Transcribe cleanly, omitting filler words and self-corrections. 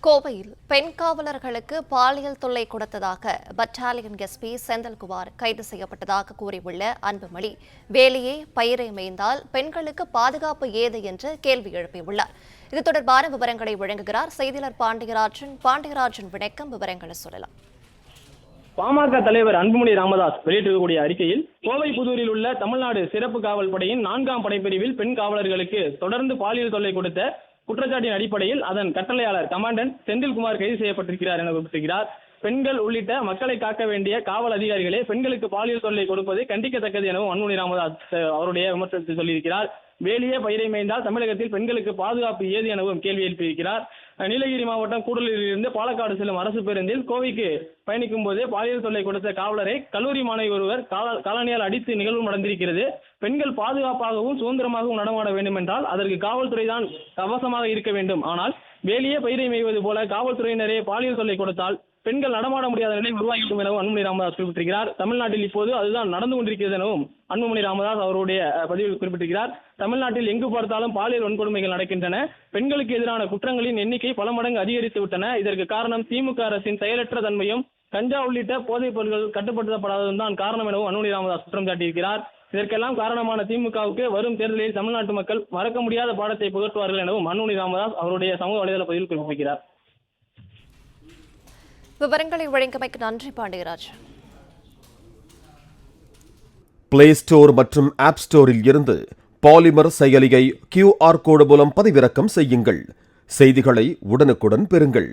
கோவையில் பெண் காவலர்களுக்கு பாலியல் தொல்லை கொடுத்ததாக பட்டாலியன் எஸ்பி செந்தில்குமார் கைது செய்யப்பட்டதாக கூறியுள்ள அன்புமணி, வேலையே பயிரை மேய்ந்தால் பெண்களுக்கு பாதுகாப்பு ஏது என்று கேள்வி எழுப்பியுள்ளார். இது தொடர்பான விவரங்களை வழங்குகிறார் செய்தியாளர் பாண்டியராஜன். வணக்கம், விவரங்களை சொல்லலாம். பாமக தலைவர் அன்புமணி ராமதாஸ் வெளியிட்டிருக்கக்கூடிய அறிக்கையில், கோவை புதூரில் உள்ள தமிழ்நாடு சிறப்பு காவல் படையின் 4ஆம் படைப்பிரிவில் பெண் காவலர்களுக்கு தொடர்ந்து பாலியல் தொல்லை கொடுத்த குற்றச்சாட்டின் அடிப்படையில் அதன் கட்டளையாளர் கமாண்டன்ட் செந்தில்குமார் கைது செய்யப்பட்டிருக்கிறார் என குறிப்பிட்டிருக்கிறார். பெண்கள் உள்ளிட்ட மக்களை காக்க வேண்டிய காவல் அதிகாரிகளே பெண்களுக்கு பாலியல் தொல்லை கொடுப்பது கண்டிக்கத்தக்கது எனவும் அன்புமணி ராமதாஸ் அவருடைய விமர்சனத்தில் சொல்லியிருக்கிறார். வேலியே பயிரை மேய்ந்தால் தமிழகத்தில் பெண்களுக்கு பாதுகாப்பு ஏது எனவும் கேள்வி எழுப்பியிருக்கிறார். நீலகிரி மாவட்டம் கூடலூரில் இருந்து பாலக்காடு செல்லும் அரசு பேருந்தில் கோவைக்கு பயணிக்கும் போது பாலியல் தொல்லை கொடுத்த காவலரை கல்லூரி மாணவி ஒருவர் காலணியால் அடித்து நிகழ்வு நடந்திருக்கிறது. பெண்கள் பாதுகாப்பாகவும் சுதந்திரமாகவும் நடமாட வேண்டும் என்றால் அதற்கு காவல்துறை தான் கவசமாக இருக்க வேண்டும். ஆனால் வேலியே பயிரை மேய்வது போல காவல்துறையினரே பாலியல் தொல்லை கொடுத்தால் பெண்கள் நடமாட முடியாத நிலை உருவாகிவிடும் எனவும் அன்புமணி ராமதாஸ் குறிப்பிட்டிருக்கிறார். தமிழ்நாட்டில் இப்போது அதுதான் நடந்து கொண்டிருக்கிறது எனவும் அன்புமணி ராமதாஸ் அவருடைய பதிவில் குறிப்பிட்டிருக்கிறார். தமிழ்நாட்டில் எங்கு பார்த்தாலும் பாலியல் வன்கொடுமைகள் நடக்கின்றன. பெண்களுக்கு எதிரான குற்றங்களின் எண்ணிக்கை பல மடங்கு அதிகரித்து விட்டன. இதற்கு காரணம் திமுக அரசின் செயலற்ற தன்மையும் கஞ்சா உள்ளிட்ட போதைப் பொருட்கள் கட்டுப்படுத்தப்படாததும் தான் காரணம் எனவும் அன்புமணி ராமதாஸ் குற்றம் சாட்டியிருக்கிறார். இதற்கெல்லாம் காரணமான திமுகவுக்கு வரும் தேர்தலில் தமிழ்நாட்டு மக்கள் மறக்க முடியாத பாடத்தை புகட்டுவார்கள் எனவும் அன்புமணி ராமதாஸ் அவருடைய சமூக வலைதள பதிவில் குறிப்பிட்டிருக்கிறார். விவரங்களை வழங்கியமைக்கு நன்றி பாண்டியராஜ். பிளே ஸ்டோர் மற்றும் ஆப் ஸ்டோரில் இருந்து பாலிமர் செயலியை QR கோடு மூலம் பதிவிறக்கம் செய்யுங்கள். செய்திகளை உடனுக்குடன் பெறுங்கள்.